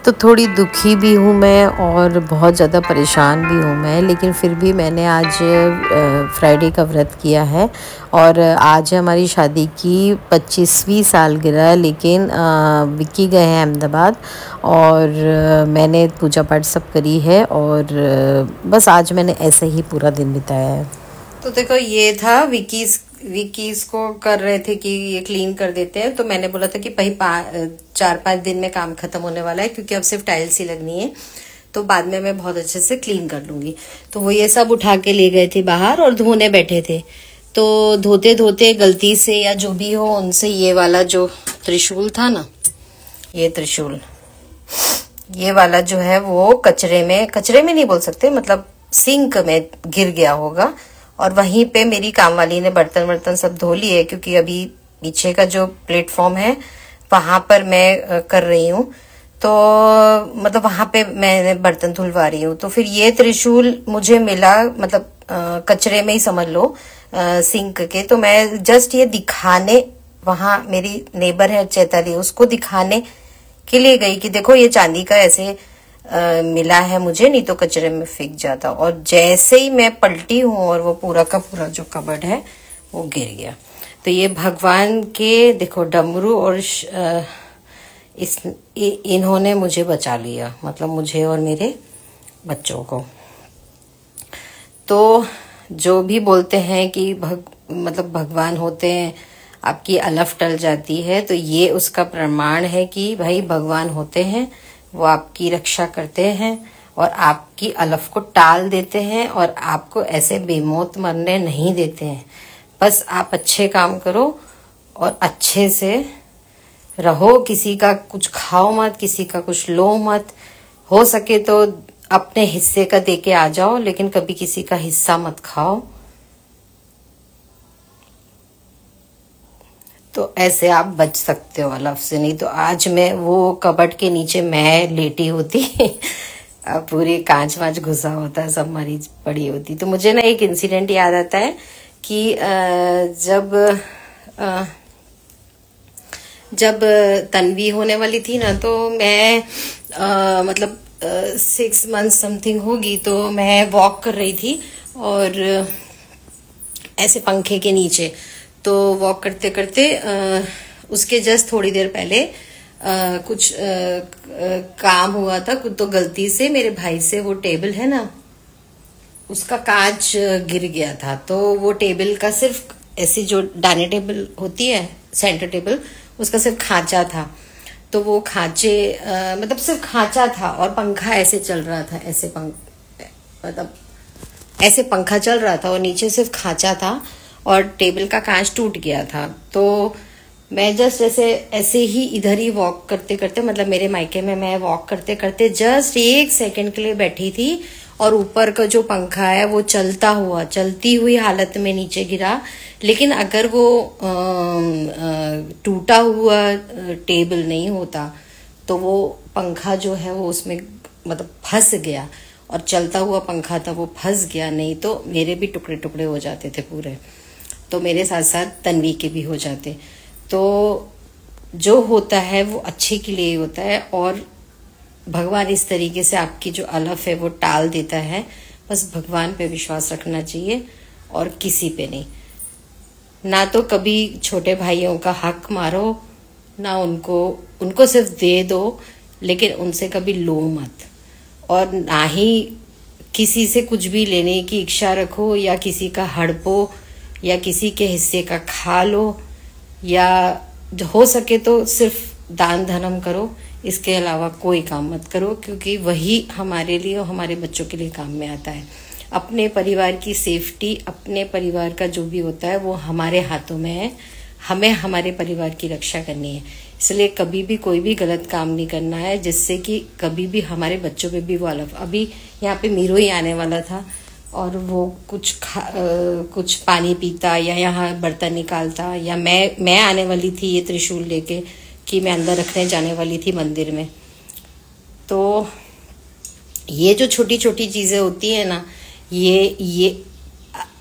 तो थोड़ी दुखी भी हूँ मैं और बहुत ज़्यादा परेशान भी हूँ मैं, लेकिन फिर भी मैंने आज फ्राइडे का व्रत किया है। और आज है हमारी शादी की 25वीं सालगिरह, लेकिन विक्की गए हैं अहमदाबाद और मैंने पूजा पाठ सब करी है और बस आज मैंने ऐसे ही पूरा दिन बिताया है। तो देखो, ये था विकीज को कर रहे थे कि ये क्लीन कर देते हैं, तो मैंने बोला था कि भाई 4-5 दिन में काम खत्म होने वाला है, क्योंकि अब सिर्फ टाइल्स ही लगनी है, तो बाद में मैं बहुत अच्छे से क्लीन कर लूंगी। तो वो ये सब उठा के ले गए थे बाहर और धोने बैठे थे। तो धोते धोते गलती से या जो भी हो उनसे ये वाला जो त्रिशूल था ना, ये त्रिशूल, ये वाला जो है वो कचरे में नहीं बोल सकते, मतलब सिंक में गिर गया होगा। और वहीं पे मेरी कामवाली ने बर्तन सब धो लिए, क्योंकि अभी पीछे का जो प्लेटफॉर्म है वहां पर मैं कर रही हूँ, तो मतलब वहां पे मैं बर्तन धुलवा रही हूँ। तो फिर ये त्रिशूल मुझे मिला, मतलब कचरे में ही समझ लो, सिंक के। तो मैं जस्ट ये दिखाने, वहां मेरी नेबर है चैताली, उसको दिखाने के लिए गई कि देखो ये चांदी का ऐसे मिला है मुझे, नहीं तो कचरे में फेंक जाता। और जैसे ही मैं पलटी हूं और वो पूरा का पूरा जो कबर्ड है वो गिर गया। तो ये भगवान के देखो डमरू और इन्होंने मुझे बचा लिया, मतलब मुझे और मेरे बच्चों को। तो जो भी बोलते हैं कि मतलब भगवान होते हैं, आपकी अलफ टल जाती है, तो ये उसका प्रमाण है कि भाई भगवान होते हैं, वो आपकी रक्षा करते हैं और आपकी अलफ को टाल देते हैं और आपको ऐसे बेमौत मरने नहीं देते हैं। बस आप अच्छे काम करो और अच्छे से रहो, किसी का कुछ खाओ मत, किसी का कुछ लो मत, हो सके तो अपने हिस्से का दे के आ जाओ, लेकिन कभी किसी का हिस्सा मत खाओ। तो ऐसे आप बच सकते हो अलफ से। नहीं तो आज मैं वो कबर्ड के नीचे मैं लेटी होती पूरी कांच वांच घुसा होता, सब मरीज पड़ी होती। तो मुझे ना एक इंसिडेंट याद आता है कि जब तन्वी होने वाली थी ना, तो मैं मतलब 6 मंथ समथिंग होगी, तो मैं वॉक कर रही थी और ऐसे पंखे के नीचे। तो वॉक करते करते उसके जस्ट थोड़ी देर पहले कुछ काम हुआ था कुछ, तो गलती से मेरे भाई से वो टेबल है ना, उसका कांच गिर गया था। तो वो टेबल का सिर्फ ऐसी जो डाइनिंग टेबल होती है, सेंटर टेबल, उसका सिर्फ खांचा था। तो वो खांचे मतलब सिर्फ खांचा था और पंखा ऐसे चल रहा था, ऐसे मतलब ऐसे पंखा चल रहा था और नीचे सिर्फ खांचा था और टेबल का कांच टूट गया था। तो मैं जस्ट ऐसे ही इधर ही वॉक करते करते, मतलब मेरे मायके में मैं वॉक करते करते जस्ट 1 सेकंड के लिए बैठी थी और ऊपर का जो पंखा है वो चलती हुई हालत में नीचे गिरा। लेकिन अगर वो टूटा हुआ टेबल नहीं होता तो वो पंखा जो है वो उसमें मतलब फंस गया, और चलता हुआ पंखा था वो फंस गया, नहीं तो मेरे भी टुकड़े टुकड़े हो जाते थे पूरे, तो मेरे साथ साथ तन्वी के भी हो जाते। तो जो होता है वो अच्छे के लिए होता है और भगवान इस तरीके से आपकी जो अलफ है वो टाल देता है। बस भगवान पे विश्वास रखना चाहिए और किसी पे नहीं। ना तो कभी छोटे भाइयों का हक मारो, ना उनको सिर्फ दे दो, लेकिन उनसे कभी लो मत। और ना ही किसी से कुछ भी लेने की इच्छा रखो, या किसी का हड़पो, या किसी के हिस्से का खा लो, या हो सके तो सिर्फ दान धर्म करो। इसके अलावा कोई काम मत करो, क्योंकि वही हमारे लिए और हमारे बच्चों के लिए काम में आता है। अपने परिवार की सेफ्टी, अपने परिवार का जो भी होता है वो हमारे हाथों में है। हमें हमारे परिवार की रक्षा करनी है, इसलिए कभी भी कोई भी गलत काम नहीं करना है, जिससे कि कभी भी हमारे बच्चों पे भी वो अलफ। अभी यहाँ पे मीरो ही आने वाला था और वो कुछ पानी पीता या यहाँ बर्तन निकालता, या मैं आने वाली थी ये त्रिशूल लेके कि मैं अंदर रखने जाने वाली थी मंदिर में। तो ये जो छोटी छोटी चीजें होती है ना, ये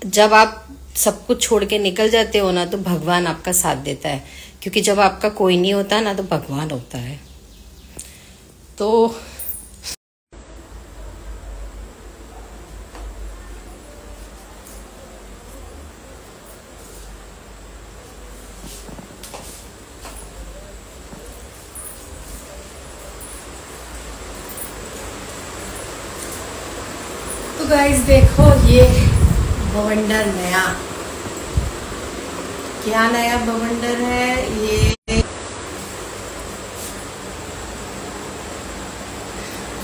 जब आप सब कुछ छोड़ के निकल जाते हो ना, तो भगवान आपका साथ देता है, क्योंकि जब आपका कोई नहीं होता ना तो भगवान होता है। तो गाइस देखो, ये बवंडर नया, क्या नया बवंडर है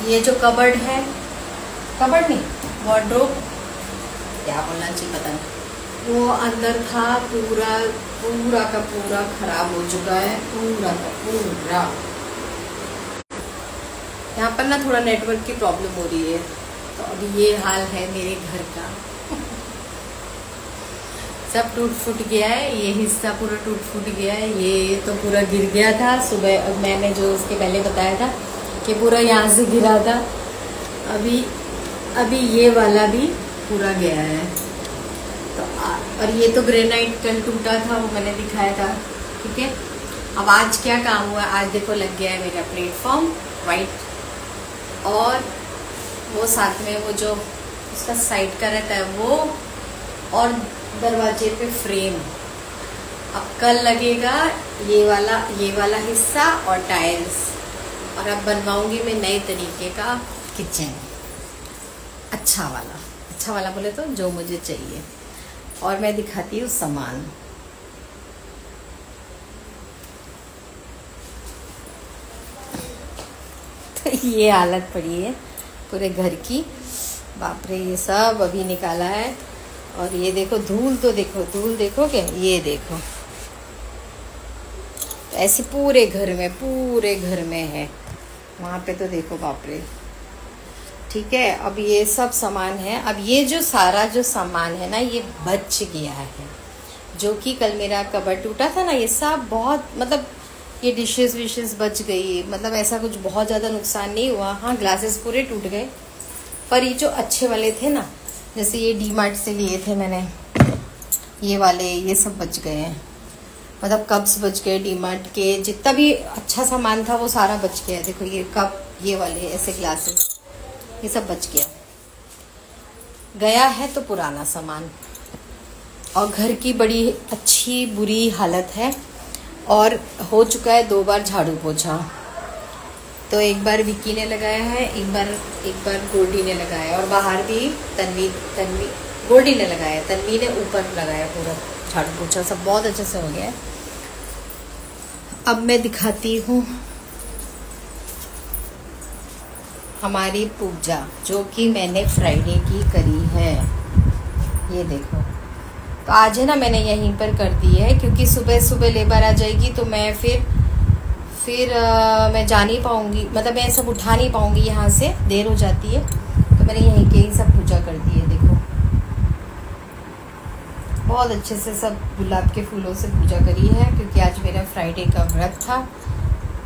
ये जो कबर्ड है, कबर्ड नहीं, वार्डरोब, क्या बोलना चाहिए पता नहीं, वो अंदर था पूरा पूरा का पूरा खराब हो चुका है, पूरा का पूरा। यहाँ पर ना थोड़ा नेटवर्क की प्रॉब्लम हो रही है, तो अभी ये हाल है मेरे घर का। सब टूट फूट गया है, ये हिस्सा पूरा टूट फूट गया है, ये तो पूरा गिर गया था सुबह, मैंने जो उसके पहले बताया था कि पूरा यहाँ से गिरा था। अभी ये वाला भी पूरा गया है। तो और ये तो ग्रेनाइट कल टूटा था, वो मैंने दिखाया था, ठीक है। अब आज क्या काम हुआ, आज देखो लग गया है मेरा प्लेटफॉर्म वाइट, और वो साथ में वो जो उसका साइड का रहता है वो, और दरवाजे पे फ्रेम। अब कल लगेगा ये वाला हिस्सा और टाइल्स, और अब बनवाऊंगी मैं नए तरीके का किचन, अच्छा वाला बोले तो जो मुझे चाहिए। और मैं दिखाती हूँ सामान। तो ये हालत पड़ी है पूरे घर की, बाप रे, ये सब अभी निकाला है। और ये देखो धूल, तो देखो धूल, देखो क्या, ये देखो ऐसे पूरे घर में है। वहाँ पे तो देखो बाप रे, ठीक है। अब ये सब सामान है, अब ये जो सारा जो सामान है ना, ये बच गया है, जो कि कल मेरा कबर्ड टूटा था ना, ये सब बहुत, मतलब ये डिशेस विशेस बच गई, मतलब ऐसा कुछ बहुत ज़्यादा नुकसान नहीं हुआ। हाँ, ग्लासेस पूरे टूट गए, पर ये जो अच्छे वाले थे ना, जैसे ये डी-मार्ट से लिए थे मैंने, ये वाले, ये सब बच गए हैं। मतलब कप्स बच गए, डी-मार्ट के जितना भी अच्छा सामान था वो सारा बच गया। देखो ये कप, ये वाले ऐसे ग्लासेस, ये सब बच गया है। तो पुराना सामान, और घर की बड़ी अच्छी बुरी हालत है, और हो चुका है 2 बार झाड़ू पोछा। तो एक बार विक्की ने लगाया है, एक बार गोल्डी ने लगाया, और बाहर भी तन्वी गोल्डी ने लगाया, तन्वी ने ऊपर लगाया, पूरा झाड़ू पोछा सब बहुत अच्छे से हो गया है। अब मैं दिखाती हूँ हमारी पूजा, जो कि मैंने फ्राइडे की करी है। ये देखो, तो आज है ना मैंने यहीं पर कर दी है, क्योंकि सुबह लेबर आ जाएगी, तो मैं फिर मैं जा नहीं पाऊंगी, मतलब मैं सब उठा नहीं पाऊंगी, यहाँ से देर हो जाती है, तो मैंने यहीं के ही सब पूजा कर दी है। देखो बहुत अच्छे से सब गुलाब के फूलों से पूजा करी है, क्योंकि आज मेरा फ्राइडे का व्रत था।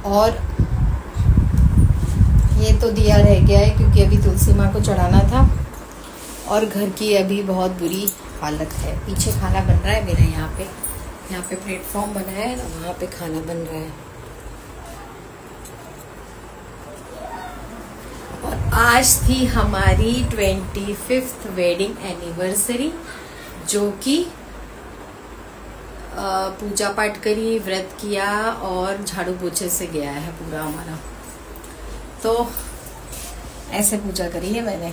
और ये तो दिया रह गया है, क्योंकि अभी तुलसी माँ को चढ़ाना था, और घर की अभी बहुत बुरी हालत है। पीछे खाना बन रहा है मेरा, यहाँ पे प्लेटफॉर्म बना है ना, वहाँ पे खाना बन रहा है। और आज थी हमारी 25th वेडिंग एनिवर्सरी, जो कि पूजा पाठ करी, व्रत किया, और झाड़ू पोछे से गया है पूरा हमारा। तो ऐसे पूजा करी है मैंने।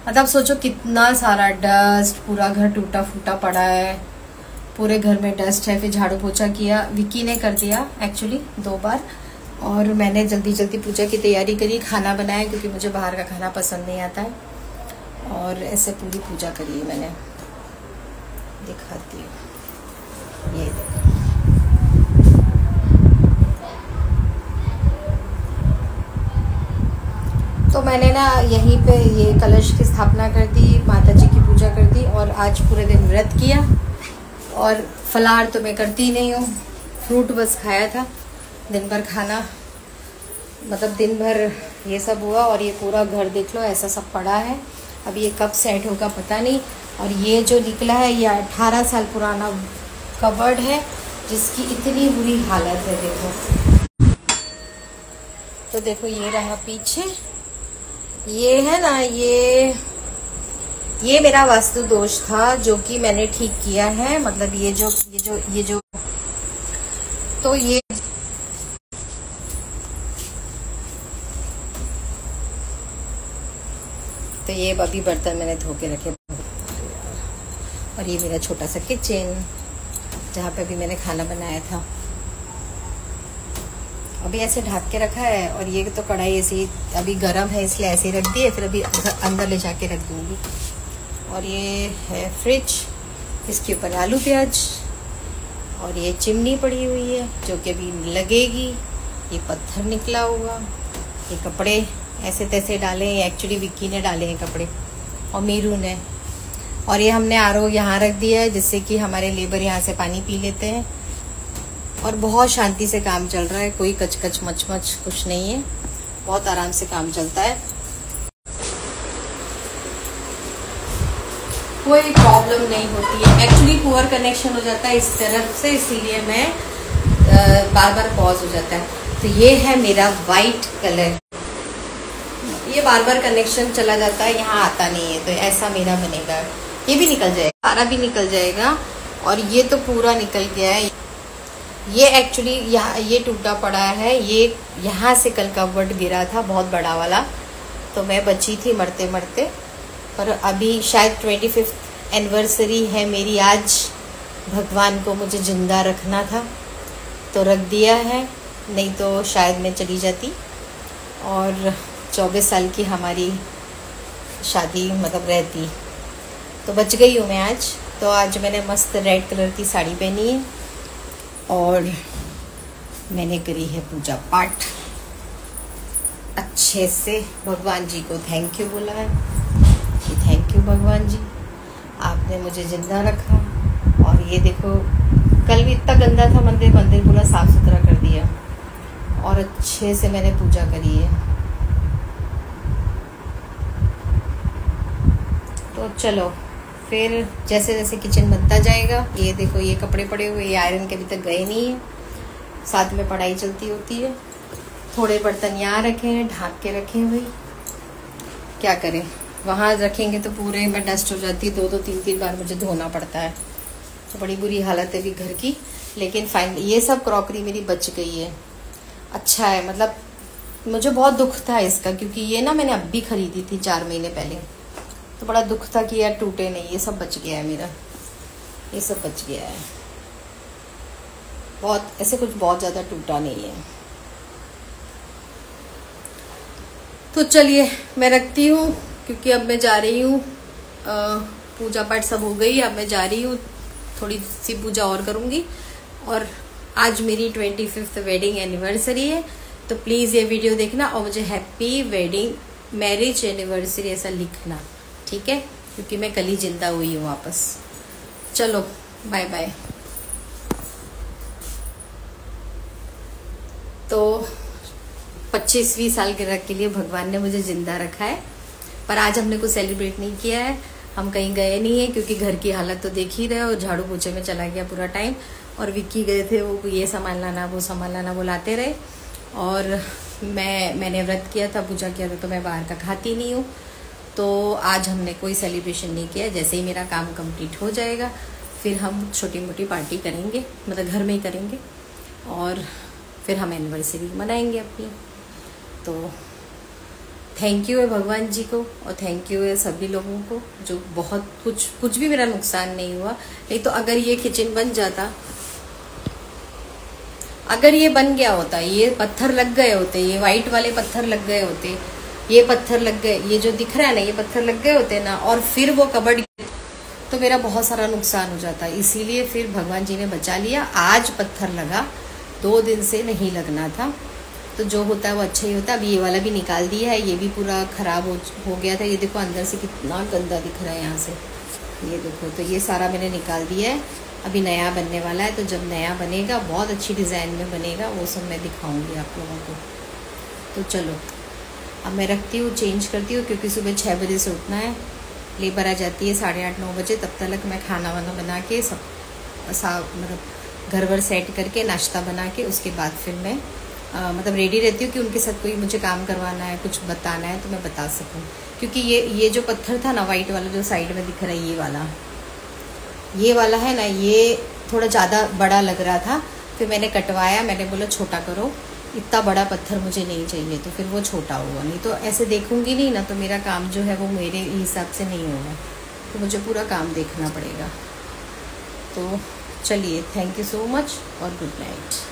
मतलब सोचो कितना सारा डस्ट, पूरा घर टूटा फूटा पड़ा है, पूरे घर में डस्ट है। फिर झाड़ू पोछा किया, विक्की ने कर दिया एक्चुअली 2 बार, और मैंने जल्दी पूजा की तैयारी करी, खाना बनाया, क्योंकि मुझे बाहर का खाना पसंद नहीं आता है। और ऐसे पूरी पूजा करी है मैंने, दिखाती हूँ। ये देखो, तो मैंने ना यहीं पे ये कलश की स्थापना कर दी, माता जी की पूजा कर दी, और आज पूरे दिन व्रत किया। और फलाहार तो मैं करती नहीं हूँ, फ्रूट बस खाया था। दिन भर खाना, मतलब दिन भर ये सब हुआ। और ये पूरा घर देख लो ऐसा सब पड़ा है, अब ये कब सेट होगा पता नहीं। और ये जो निकला है, ये 18 साल पुराना कबर्ड है, जिसकी इतनी बुरी हालत है। देखो तो देखो ये रहा पीछे, ये है ना, ये मेरा वास्तु दोष था जो कि मैंने ठीक किया है। मतलब ये जो तो ये अभी बर्तन मैंने धो के रखे। और ये मेरा छोटा सा किचन जहाँ पे अभी मैंने खाना बनाया था, अभी ऐसे ढक के रखा है। और ये तो कढ़ाई ऐसी अभी गर्म है इसलिए ऐसे ही रख दी है, फिर अभी अंदर ले जाके रख दूंगी। और ये है फ्रिज, इसके ऊपर आलू प्याज, और ये चिमनी पड़ी हुई है जो कि अभी लगेगी। ये पत्थर निकला हुआ, ये कपड़े ऐसे तैसे डाले, एक्चुअली विक्की ने डाले हैं कपड़े और मीरू ने। और ये हमने आरओ यहाँ रख दिया है जिससे कि हमारे लेबर यहाँ से पानी पी लेते हैं। और बहुत शांति से काम चल रहा है, कोई कचकच मचमच कुछ नहीं है, बहुत आराम से काम चलता है, कोई प्रॉब्लम नहीं होती है। एक्चुअली पुअर कनेक्शन हो जाता है इस तरफ से, इसीलिए मैं बार बार पॉज हो जाता है। तो ये है मेरा वाइट कलर, ये बार बार कनेक्शन चला जाता है, यहाँ आता नहीं है, तो ऐसा मेरा बनेगा। ये भी निकल जाएगा, सारा भी निकल जाएगा। और ये तो पूरा निकल गया है। ये एक्चुअली यहाँ ये टूटा पड़ा है, ये यहाँ से कल का कबर्ड गिरा था बहुत बड़ा वाला, तो मैं बची थी मरते मरते। पर अभी शायद 25th एनिवर्सरी है मेरी आज, भगवान को मुझे जिंदा रखना था तो रख दिया है, नहीं तो शायद मैं चली जाती। और 24 साल की हमारी शादी मतलब रहती, तो बच गई हूँ मैं आज। तो आज मैंने मस्त रेड कलर की साड़ी पहनी है और मैंने करी है पूजा पाठ अच्छे से, भगवान जी को थैंक यू बोला है कि थैंक यू भगवान जी, आपने मुझे जिंदा रखा। और ये देखो, कल भी इतना गंदा था मंदिर पूरा साफ सुथरा कर दिया और अच्छे से मैंने पूजा करी है। तो चलो फिर जैसे जैसे किचन बनता जाएगा। ये देखो, ये कपड़े पड़े हुए, ये आयरन के अभी तक गए नहीं है, साथ में पढ़ाई चलती होती है। थोड़े बर्तन यहाँ रखे हैं, ढाक के रखे हैं, भाई क्या करें, वहाँ रखेंगे तो पूरे में डस्ट हो जाती है, 2-2 3-3 बार मुझे धोना पड़ता है, तो बड़ी बुरी हालत है अभी घर की। लेकिन फाइन, ये सब क्रॉकरी मेरी बच गई है, अच्छा है। मतलब मुझे बहुत दुख था इसका, क्योंकि ये ना मैंने अब भी खरीदी थी 4 महीने पहले, तो बड़ा दुख था कि यार टूटे नहीं। ये सब बच गया है मेरा, ये सब बच गया है, बहुत ऐसे कुछ बहुत ज़्यादा टूटा नहीं है। तो चलिए मैं रखती हूँ, क्योंकि अब मैं जा रही हूँ, पूजा पाठ सब हो गई, अब मैं जा रही हूँ, थोड़ी सी पूजा और करूँगी। और आज मेरी 25th वेडिंग एनिवर्सरी है, तो प्लीज़ ये वीडियो देखना और मुझे हैप्पी वेडिंग मैरिज एनिवर्सरी ऐसा लिखना, ठीक है, क्योंकि मैं कल ही जिंदा हुई हूँ वापस। चलो बाय बाय। तो 25वीं सालगिरह के लिए भगवान ने मुझे जिंदा रखा है, पर आज हमने कुछ सेलिब्रेट नहीं किया है, हम कहीं गए नहीं है, क्योंकि घर की हालत तो देख ही रहे हो, झाड़ू पोछे में चला गया पूरा टाइम। और विक्की गए थे, वो ये सामान लाना वो सामान लाना बुलाते रहे। और मैंने व्रत किया था, पूजा किया था, तो मैं बाहर का खाती नहीं हूँ। तो आज हमने कोई सेलिब्रेशन नहीं किया। जैसे ही मेरा काम कंप्लीट हो जाएगा फिर हम छोटी मोटी पार्टी करेंगे, मतलब घर में ही करेंगे, और फिर हम एनिवर्सरी मनाएंगे अपनी। तो थैंक यू है भगवान जी को, और थैंक यू है सभी लोगों को जो बहुत कुछ भी मेरा नुकसान नहीं हुआ। नहीं तो अगर ये किचन बन जाता, अगर ये बन गया होता, ये पत्थर लग गए होते, ये वाइट वाले पत्थर लग गए होते, ये पत्थर लग गए, ये जो दिख रहा है ना, ये पत्थर लग गए होते ना, और फिर वो कबर्ड, तो मेरा बहुत सारा नुकसान हो जाता। इसीलिए फिर भगवान जी ने बचा लिया। आज पत्थर लगा, 2 दिन से नहीं लगना था, तो जो होता है वो अच्छा ही होता है। अभी ये वाला भी निकाल दिया है, ये भी पूरा खराब हो गया था। ये देखो अंदर से कितना गंदा दिख रहा है यहाँ से, ये देखो। तो ये सारा मैंने निकाल दिया है, अभी नया बनने वाला है। तो जब नया बनेगा, बहुत अच्छी डिज़ाइन में बनेगा, वो सब मैं दिखाऊंगी आप लोगों को। तो चलो अब मैं रखती हूँ, चेंज करती हूँ, क्योंकि सुबह 6 बजे से उठना है। लेबर आ जाती है 8:30-9 बजे, तब तक मैं खाना वाना बना के सब मतलब घर वर सेट करके नाश्ता बना के उसके बाद फिर मैं मतलब रेडी रहती हूँ कि उनके साथ कोई मुझे काम करवाना है, कुछ बताना है तो मैं बता सकूँ। क्योंकि ये जो पत्थर था ना वाइट वाला जो साइड में दिख रहा है, ये वाला है ना, ये थोड़ा ज़्यादा बड़ा लग रहा था। फिर मैंने कटवाया, मैंने बोला छोटा करो, इतना बड़ा पत्थर मुझे नहीं चाहिए, तो फिर वो छोटा हुआ। नहीं तो ऐसे देखूंगी नहीं ना तो मेरा काम जो है वो मेरे हिसाब से नहीं होगा, तो मुझे पूरा काम देखना पड़ेगा। तो चलिए, थैंक यू सो मच और गुड नाइट।